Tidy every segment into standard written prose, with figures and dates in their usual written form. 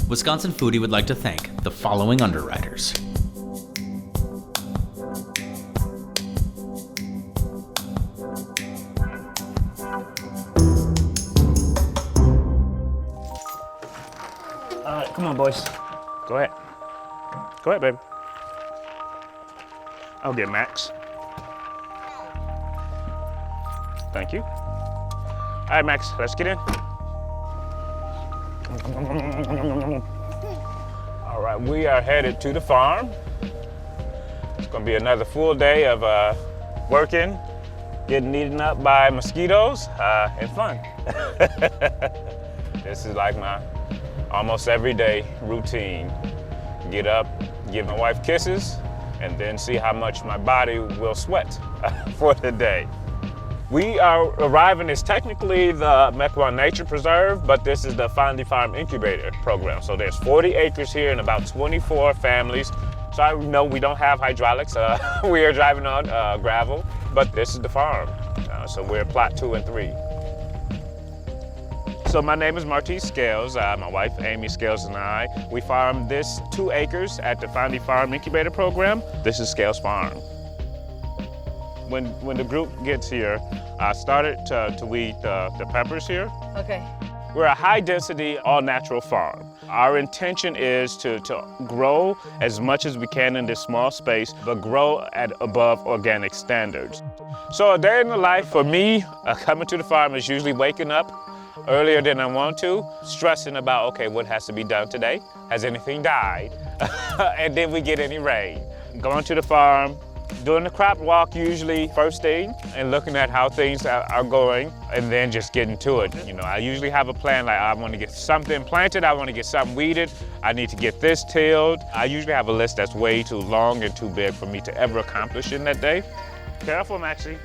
Wisconsin Foodie would like to thank the following underwriters. All right, come on, boys. Go ahead. Go ahead, baby. I'll get Max. Thank you. All right, Max, let's get in. All right, we are headed to the farm. It's gonna be another full day of working, getting eaten up by mosquitoes, and fun. This is like my almost everyday routine. Get up, give my wife kisses, and then see how much my body will sweat for the day. We are arriving, it's technically the Mequon Nature Preserve, but this is the Fondy Farm incubator program. So there's 40 acres here and about 24 families. So I know we don't have hydraulics. We are driving on gravel, but this is the farm. So we're plot 2 and 3. So my name is Marty Scales. My wife, Amy Scales, and I, we farm this 2 acres at the Fondy Farm incubator program. This is Scales Farm. When the group gets here, I started to weed the peppers here. Okay. We're a high-density, all-natural farm. Our intention is to grow as much as we can in this small space, but grow at above organic standards. So a day in the life for me, coming to the farm is usually waking up earlier than I want to, stressing about, okay, what has to be done today? Has anything died? And did we get any rain? Going to the farm, doing the crop walk usually first thing, and looking at how things are going, and then just getting to it. You know, I usually have a plan, like I want to get something planted, I want to get something weeded, I need to get this tilled. I usually have a list that's way too long and too big for me to ever accomplish in that day. Careful, Maxie.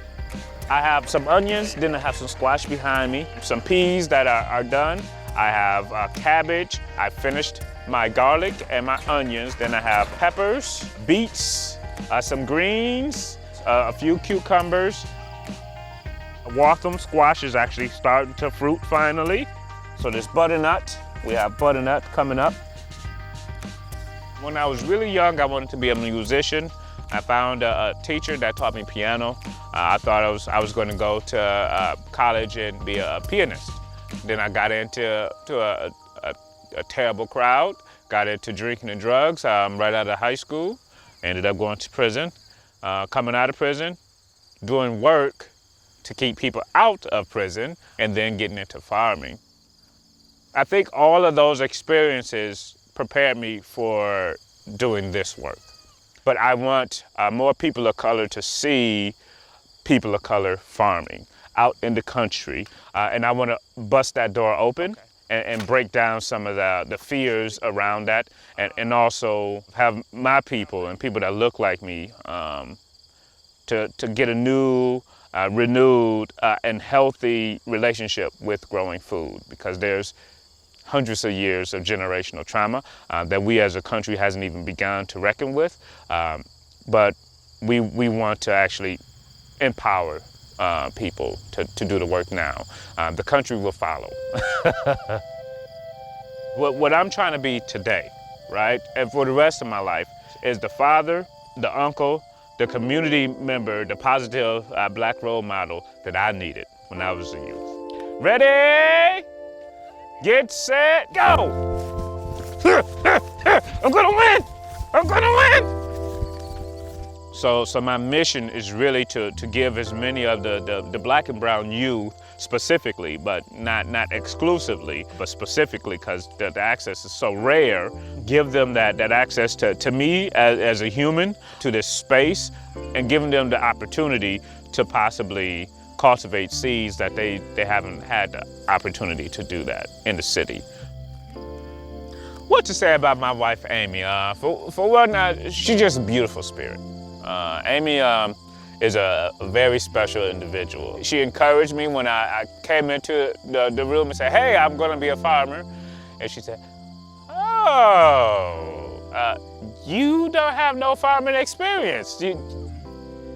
I have some onions, then I have some squash behind me, some peas that are done. I have cabbage. I finished my garlic and my onions. Then I have peppers, beets, some greens, a few cucumbers. Waltham squash is actually starting to fruit finally. So there's butternut. We have butternut coming up. When I was really young, I wanted to be a musician. I found a teacher that taught me piano. I thought I was going to go to college and be a pianist. Then I got into a terrible crowd, got into drinking and drugs right out of high school, ended up going to prison. Coming out of prison, doing work to keep people out of prison, and then getting into farming. I think all of those experiences prepared me for doing this work. But I want more people of color to see people of color farming out in the country. And I want to bust that door open and break down some of the fears around that, and also have my people and people that look like me to get a new, renewed, and healthy relationship with growing food, because there's hundreds of years of generational trauma that we as a country hasn't even begun to reckon with. But we want to actually empower people to do the work now. The country will follow. What I'm trying to be today, right, and for the rest of my life, is the father, the uncle, the community member, the positive black role model that I needed when I was a youth. Ready? Get set, go! I'm gonna win! I'm gonna win! So my mission is really to give as many of the black and brown youth specifically, but not exclusively, but specifically because the access is so rare, give them that access to me as a human, to this space, and giving them the opportunity to possibly cultivate seeds that they haven't had the opportunity to do that in the city. What to say about my wife, Amy? For one, she's just a beautiful spirit. Amy is a very special individual. She encouraged me when I came into the room and said, hey, I'm gonna be a farmer. And she said, oh, you don't have no farming experience.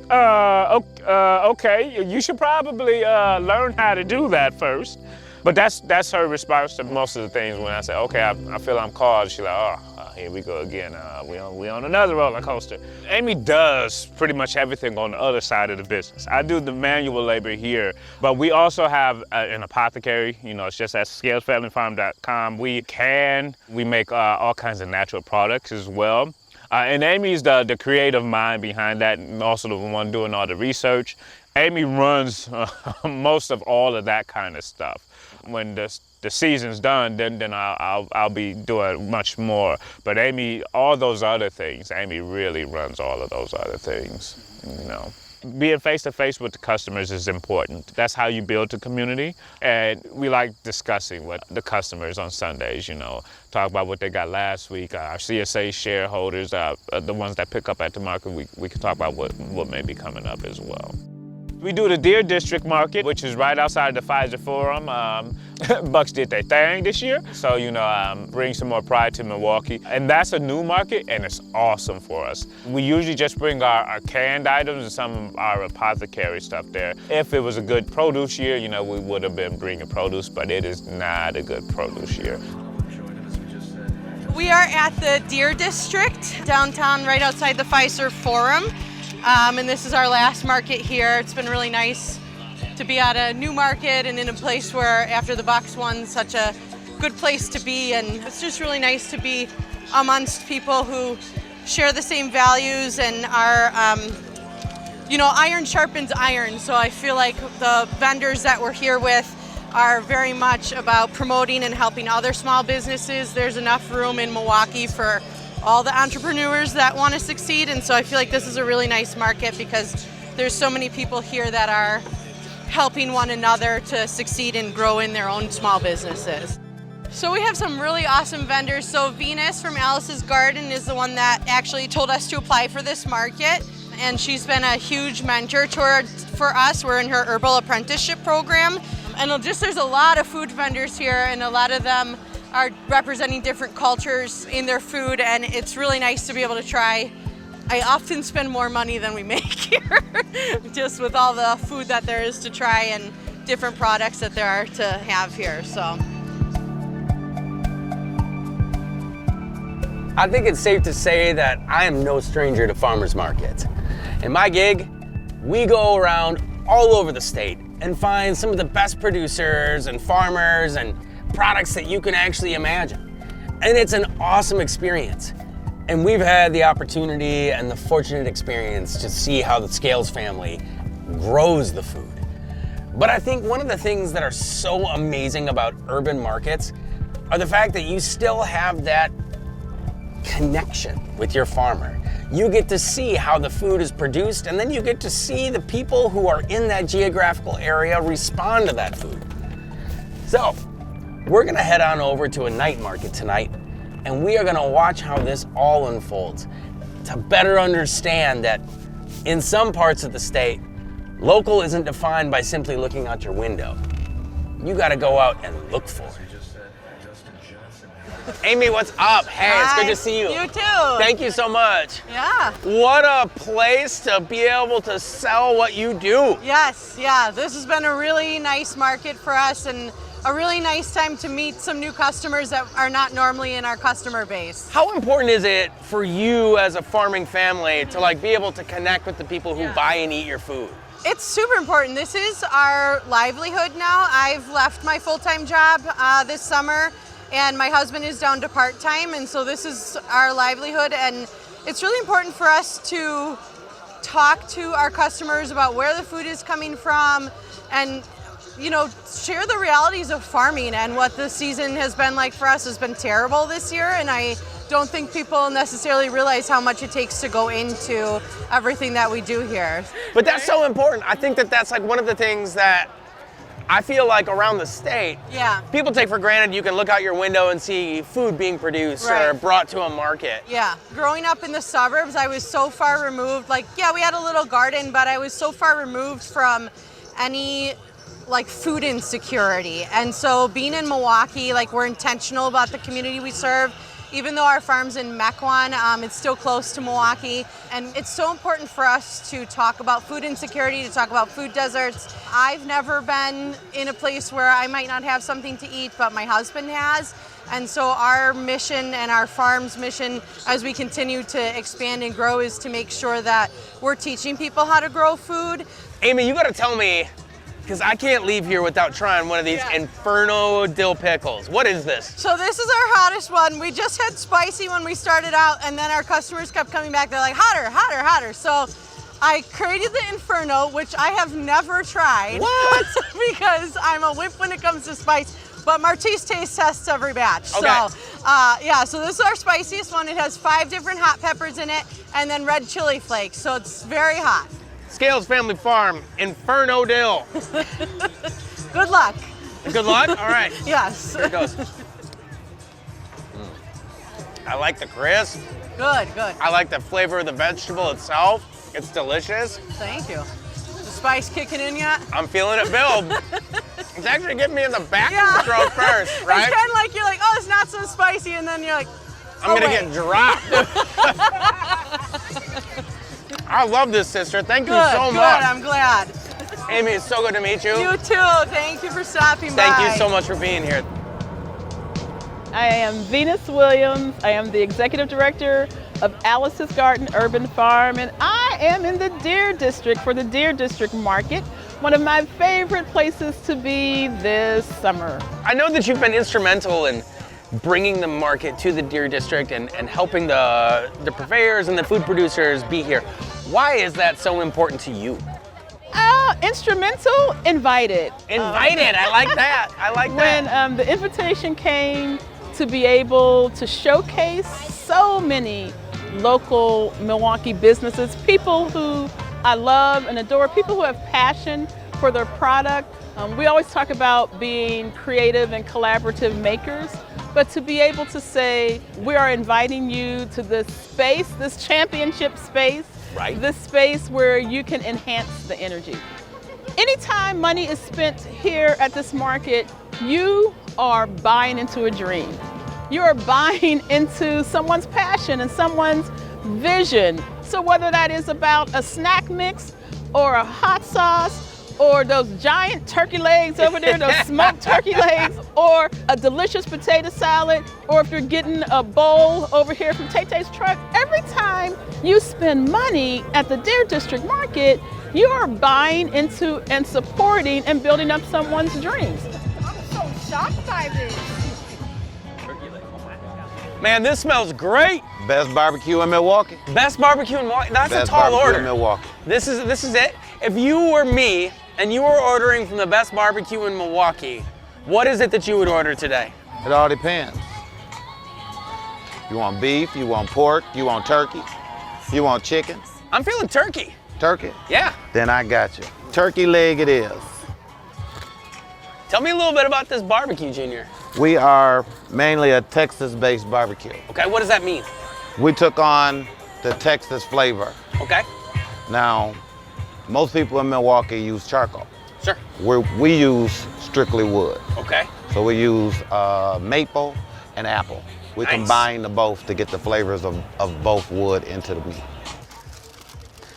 Okay, you should probably learn how to do that first. But that's her response to most of the things when I say, okay, I feel I'm called. She's like, oh, here we go again. We on another roller coaster. Amy does pretty much everything on the other side of the business. I do the manual labor here, but we also have an apothecary. You know, it's just at scalesfamilyfarm.com. We make all kinds of natural products as well. And Amy's the creative mind behind that, and also the one doing all the research. Amy runs most of all of that kind of stuff. When the season's done, then I'll be doing much more. But Amy, all those other things, Amy really runs all of those other things, you know. Being face-to-face with the customers is important. That's how you build a community. And we like discussing with the customers on Sundays, you know, talk about what they got last week. Our CSA shareholders, the ones that pick up at the market, we can talk about what may be coming up as well. We do the Deer District Market, which is right outside the Fiserv Forum. Bucks did their thing this year, so, you know, bring some more pride to Milwaukee. And that's a new market, and it's awesome for us. We usually just bring our canned items and some of our apothecary stuff there. If it was a good produce year, you know, we would have been bringing produce, but it is not a good produce year. We are at the Deer District, downtown, right outside the Fiserv Forum. And this is our last market here. It's been really nice to be at a new market and in a place where, after the Bucks won, such a good place to be. And it's just really nice to be amongst people who share the same values and are, you know, iron sharpens iron. So I feel like the vendors that we're here with are very much about promoting and helping other small businesses. There's enough room in Milwaukee for all the entrepreneurs that want to succeed, and so I feel like this is a really nice market because there's so many people here that are helping one another to succeed and grow in their own small businesses. So we have some really awesome vendors. So Venus from Alice's Garden is the one that actually told us to apply for this market, and she's been a huge mentor for us. We're in her herbal apprenticeship program, and there's a lot of food vendors here, and a lot of them are representing different cultures in their food, and it's really nice to be able to try. I often spend more money than we make here, just with all the food that there is to try and different products that there are to have here. So I think it's safe to say that I am no stranger to farmers markets. In my gig, we go around all over the state and find some of the best producers and farmers and products that you can actually imagine. And it's an awesome experience. And we've had the opportunity and the fortunate experience to see how the Scales family grows the food. But I think one of the things that are so amazing about urban markets are the fact that you still have that connection with your farmer. You get to see how the food is produced, and then you get to see the people who are in that geographical area respond to that food. So, we're gonna head on over to a night market tonight, and we are gonna watch how this all unfolds to better understand that in some parts of the state, local isn't defined by simply looking out your window. You gotta go out and look for it. Amy, what's up? Hey, Hi. It's good to see you. You too. Thank you so much. Yeah. What a place to be able to sell what you do. Yes, yeah. This has been a really nice market for us and a really nice time to meet some new customers that are not normally in our customer base. How important is it for you as a farming family to be able to connect with the people who buy and eat your food? It's super important. This is our livelihood now. I've left my full-time job this summer, and my husband is down to part-time, and so this is our livelihood, and it's really important for us to talk to our customers about where the food is coming from and, you know, share the realities of farming. And what the season has been like for us has been terrible this year, and I don't think people necessarily realize how much it takes to go into everything that we do here. But that's so important. I think that that's one of the things that I feel like around the state, people take for granted you can look out your window and see food being produced or brought to a market. Yeah, growing up in the suburbs, I was so far removed. We had a little garden, but I was so far removed from any food insecurity. And so being in Milwaukee, we're intentional about the community we serve, Even though our farm's in Mequon, it's still close to Milwaukee. And it's so important for us to talk about food insecurity, to talk about food deserts. I've never been in a place where I might not have something to eat, but my husband has. And so our mission and our farm's mission as we continue to expand and grow is to make sure that we're teaching people how to grow food. Amy, you gotta tell me, because I can't leave here without trying one of these Inferno dill pickles. What is this? So this is our hottest one. We just had spicy when we started out, and then our customers kept coming back. They're like, hotter, hotter, hotter. So I created the Inferno, which I have never tried. What? Because I'm a wimp when it comes to spice. But Martice taste tests every batch. Okay. So so this is our spiciest one. It has 5 different hot peppers in it, and then red chili flakes. So it's very hot. Scales Family Farm, Inferno dill. Good luck. Good luck? All right. Yes. Here it goes. I like the crisp. Good, good. I like the flavor of the vegetable itself. It's delicious. Thank you. The spice kicking in yet? I'm feeling it build. It's actually getting me in the back of the throat first, right? It's kind of like you're like, oh, it's not so spicy, and then you're like, I'm gonna get dropped. I love this, sister. Thank you so much. Good, I'm glad. Amy, it's so good to meet you. You too. Thank you for stopping by. Thank you so much for being here. I am Venus Williams. I am the Executive Director of Alice's Garden Urban Farm, and I am in the Deer District for the Deer District Market, one of my favorite places to be this summer. I know that you've been instrumental in bringing the market to the Deer District and helping the purveyors and the food producers be here. Why is that so important to you? Instrumental, invited. Invited, I like that. I like that. When the invitation came to be able to showcase so many local Milwaukee businesses, people who I love and adore, people who have passion for their product. We always talk about being creative and collaborative makers, but to be able to say, we are inviting you to this space, this championship space, right. This space where you can enhance the energy. Anytime money is spent here at this market, you are buying into a dream. You are buying into someone's passion and someone's vision. So whether that is about a snack mix or a hot sauce or those giant turkey legs over there, those smoked turkey legs, or a delicious potato salad, or if you're getting a bowl over here from Tay-Tay's truck, every time you spend money at the Deer District Market, you are buying into and supporting and building up someone's dreams. I'm so shocked by this. Man, this smells great. Best barbecue in Milwaukee. Best barbecue in Milwaukee. That's Best a tall barbecue order. in Milwaukee. This is it. If you were me and you were ordering from the best barbecue in Milwaukee, what is it that you would order today? It all depends. You want beef, you want pork, you want turkey, you want chicken? I'm feeling turkey. Turkey? Yeah. Then I got you. Turkey leg it is. Tell me a little bit about this BBQ Junior. We are mainly a Texas-based barbecue. Okay, what does that mean? We took on the Texas flavor. Okay. Now, most people in Milwaukee use charcoal. Sure. We use strictly wood. Okay. So we use maple and apple. We Nice. combine the both to get the flavors of both wood into the meat.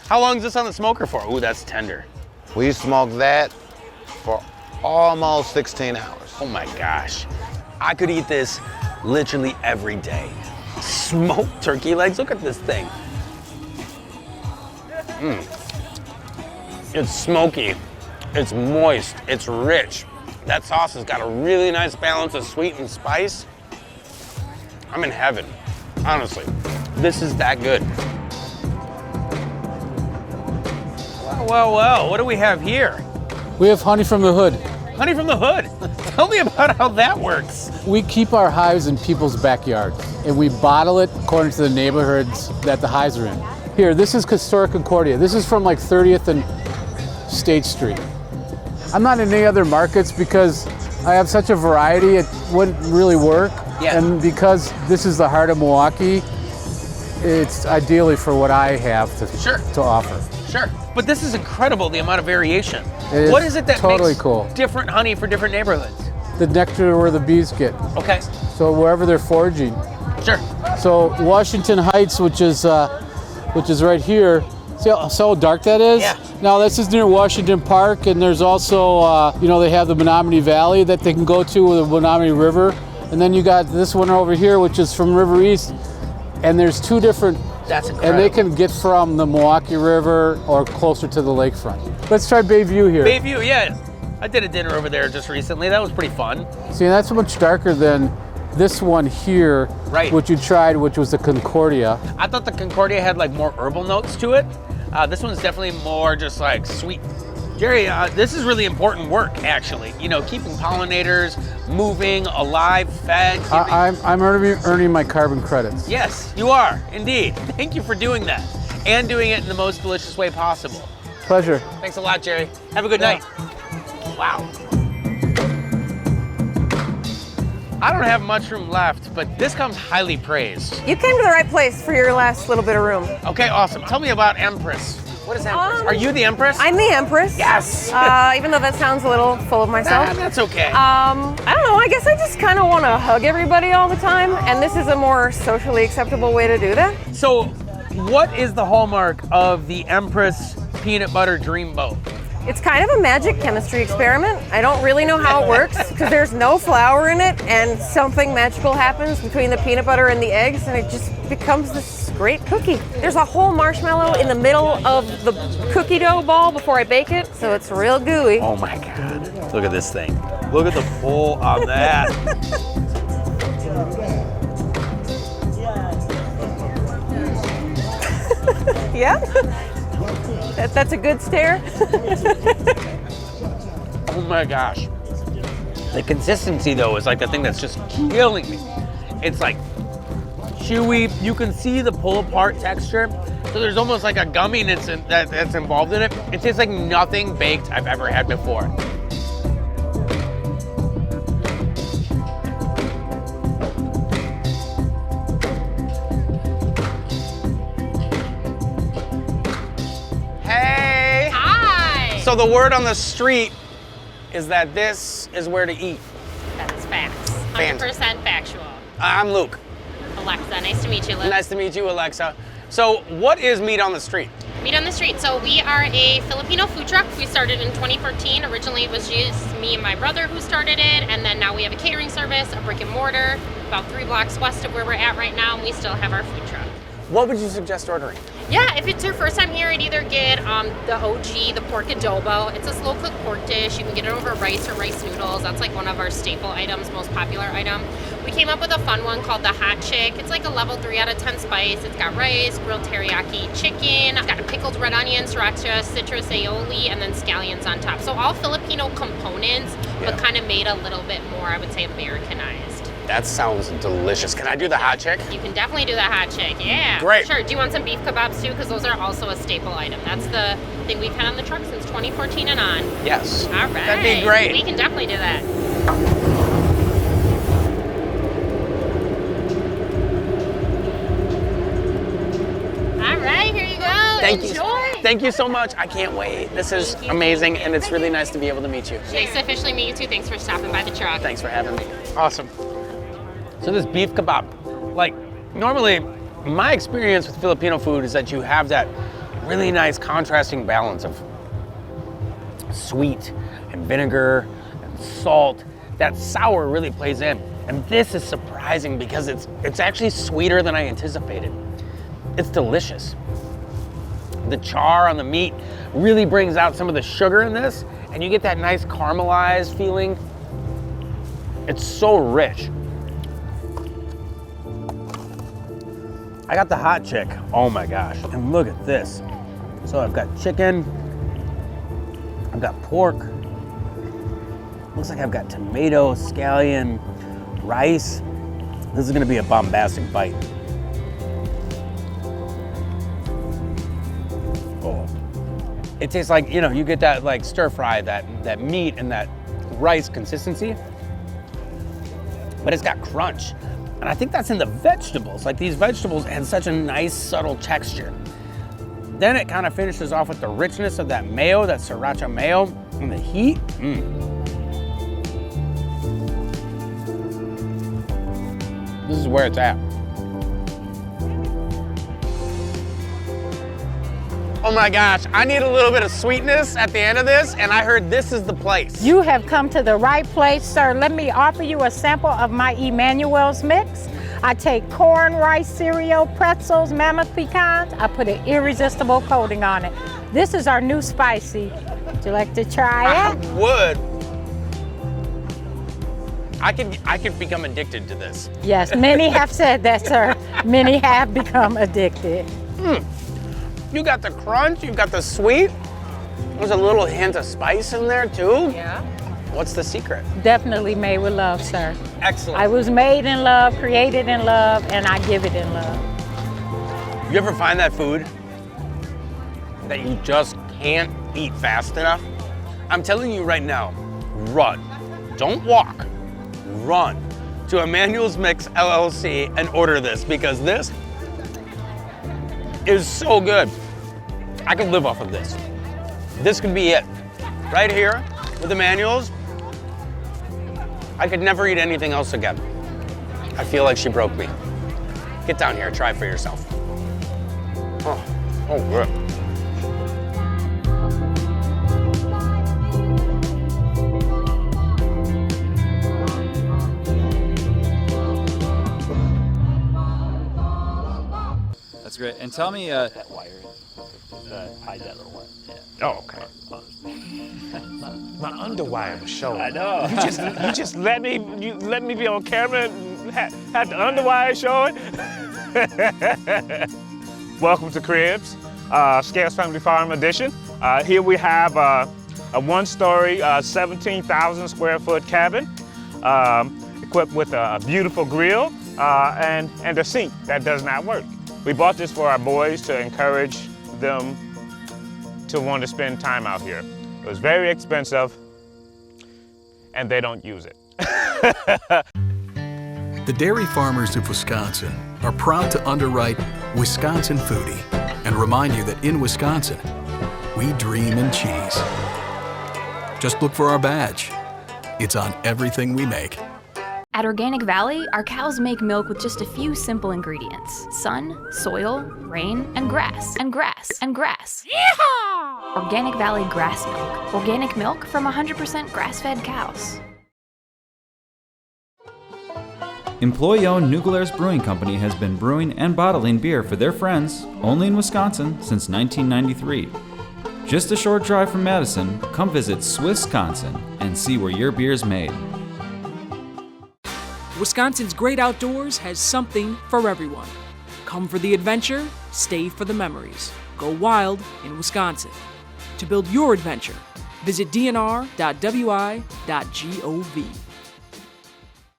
How long is this on the smoker for? Ooh, that's tender. We smoke that for almost 16 hours. Oh my gosh. I could eat this literally every day. Smoked turkey legs, look at this thing. It's smoky, it's moist, it's rich. That sauce has got a really nice balance of sweet and spice. I'm in heaven, honestly. This is that good. Well, what do we have here? We have honey from the hood. Honey from the hood. Tell me about how that works. We keep our hives in people's backyards, and we bottle it according to the neighborhoods that the hives are in. Here, this is Historic Concordia. This is from like 30th and State Street. I'm not in any other markets because I have such a variety, it wouldn't really work. Yeah. And because this is the heart of Milwaukee, it's ideally for what I have to offer. Sure. But this is incredible, the amount of variation. It is What is it that totally makes cool. different honey for different neighborhoods? The nectar where the bees get. Okay. So wherever they're foraging, Sure. So Washington Heights, which is right here. See how dark that is? Yeah. Now this is near Washington Park, and there's also, they have the Menominee Valley that they can go to with the Menominee River. And then you got this one over here, which is from River East. And there's two different, That's incredible. and they can get from the Milwaukee River or closer to the lakefront. Let's try Bayview here. Bayview, yeah. I did a dinner over there just recently. That was pretty fun. See, that's much darker than this one here, Right. which you tried, which was the Concordia. I thought the Concordia had like more herbal notes to it. This one's definitely more just like sweet. Jerry, this is really important work, actually. You know, keeping pollinators moving, alive, fed. I'm earning my carbon credits. Yes, you are, indeed. Thank you for doing that and doing it in the most delicious way possible. Pleasure. Thanks a lot, Jerry. Have a good night. Wow. I don't have much room left, but this comes highly praised. You came to the right place for your last little bit of room. Okay, awesome. Tell me about Empress. What is Empress? Are you the Empress? I'm the Empress. Yes. Even though that sounds a little full of myself. That's okay. I don't know, I guess I just kind of want to hug everybody all the time, and this is a more socially acceptable way to do that. So, what is the hallmark of the Empress Peanut Butter Dreamboat? It's kind of a magic chemistry experiment. I don't really know how it works because there's no flour in it, and something magical happens between the peanut butter and the eggs, and it just becomes this great cookie. There's a whole marshmallow in the middle of the cookie dough ball before I bake it, so it's real gooey. Oh my God. Look at this thing. Look at the pull on that. Yeah? That's a good stare. Oh my gosh. The consistency though is like the thing that's just killing me. It's like chewy. You can see the pull apart texture. So there's almost like a gumminess that's involved in it. It tastes like nothing baked I've ever had before. Hey! Hi! So the word on the street is that this is where to eat. That is facts. 100% factual. I'm Luke. Alexa, nice to meet you, Luke. Nice to meet you, Alexa. So what is Meat on the Street? Meat on the Street. So we are a Filipino food truck. We started in 2014. Originally it was just me and my brother who started it, and then now we have a catering service, a brick and mortar, about 3 blocks west of where we're at right now, and we still have our food truck. What would you suggest ordering? Yeah, if it's your first time here, I'd either get the OG, the pork adobo. It's a slow cooked pork dish. You can get it over rice or rice noodles. That's like one of our staple items, most popular item. We came up with a fun one called the Hot Chick. It's like a level 3 out of 10 spice. It's got rice, grilled teriyaki chicken. It's got a pickled red onion, sriracha, citrus aioli, and then scallions on top. So all Filipino components, but kind of made a little bit more, I would say, Americanized. That sounds delicious. Can I do the Hot Chick? You can definitely do the Hot Chick, yeah. Great. Sure, do you want some beef kebabs too? Because those are also a staple item. That's the thing we've had on the truck since 2014 and on. Yes. All right. That'd be great. We can definitely do that. All right, here you go. Thank Enjoy. you. Thank you so much. I can't wait. This is amazing, and it's really nice to be able to meet you. Nice to officially meet you too. Thanks for stopping by the truck. Thanks for having me. Awesome. So this beef kebab, like normally my experience with Filipino food is that you have that really nice contrasting balance of sweet and vinegar and salt. That sour really plays in. And this is surprising because it's actually sweeter than I anticipated. It's delicious. The char on the meat really brings out some of the sugar in this, and you get that nice caramelized feeling. It's so rich. I got the Hot Chick. Oh my gosh, and look at this. So I've got chicken, I've got pork, looks like I've got tomato, scallion, rice. This is gonna be a bombastic bite. Oh. It tastes like, you know, you get that like stir fry, that meat and that rice consistency, but it's got crunch. And I think that's in the vegetables. Like these vegetables had such a nice subtle texture. Then it kind of finishes off with the richness of that mayo, that sriracha mayo, and the heat. This is where it's at. Oh my gosh, I need a little bit of sweetness at the end of this, and I heard this is the place. You have come to the right place, sir. Let me offer you a sample of my Emmanuels mix. I take corn, rice, cereal, pretzels, mammoth pecans. I put an irresistible coating on it. This is our new spicy. Would you like to try it? I would. I could become addicted to this. Yes, many have said that, sir. Many have become addicted. You got the crunch, you got the sweet. There's a little hint of spice in there too. Yeah. What's the secret? Definitely made with love, sir. Excellent. I was made in love, created in love, and I give it in love. You ever find that food that you just can't eat fast enough? I'm telling you right now, run. Don't walk. Run to Emmanuels Mix LLC and order this, because this is so good. I could live off of this. This could be it. Right here with Emmanuels, I could never eat anything else again. I feel like she broke me. Get down here, try it for yourself. Oh, good. That's great. And tell me, That wire, hide that little wire. Yeah. Oh, okay. My underwire was showing. I know. You just let me be on camera and had the underwire showing. Welcome to Cribs, Scales Family Farm edition. Here we have a one-story, 17,000 square foot cabin, equipped with a beautiful grill and a sink that does not work. We bought this for our boys to encourage them to want to spend time out here. It was very expensive, and they don't use it. The dairy farmers of Wisconsin are proud to underwrite Wisconsin Foodie and remind you that in Wisconsin, we dream in cheese. Just look for our badge. It's on everything we make. At Organic Valley, our cows make milk with just a few simple ingredients: sun, soil, rain, and grass, and grass, and grass. Yeehaw! Organic Valley grass milk. Organic milk from 100% grass-fed cows. Employee-owned New Glarus Brewing Company has been brewing and bottling beer for their friends only in Wisconsin since 1993. Just a short drive from Madison, come visit Swissconsin and see where your beer's made. Wisconsin's great outdoors has something for everyone. Come for the adventure, stay for the memories. Go wild in Wisconsin. To build your adventure, visit dnr.wi.gov.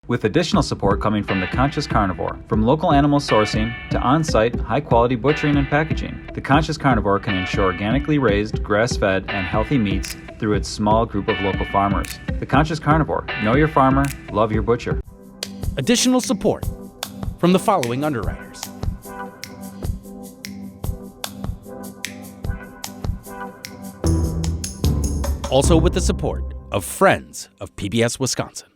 With additional support coming from The Conscious Carnivore. From local animal sourcing to on-site, high-quality butchering and packaging, The Conscious Carnivore can ensure organically raised, grass-fed, and healthy meats through its small group of local farmers. The Conscious Carnivore. Know your farmer, love your butcher. Additional support from the following underwriters. Also with the support of Friends of PBS Wisconsin.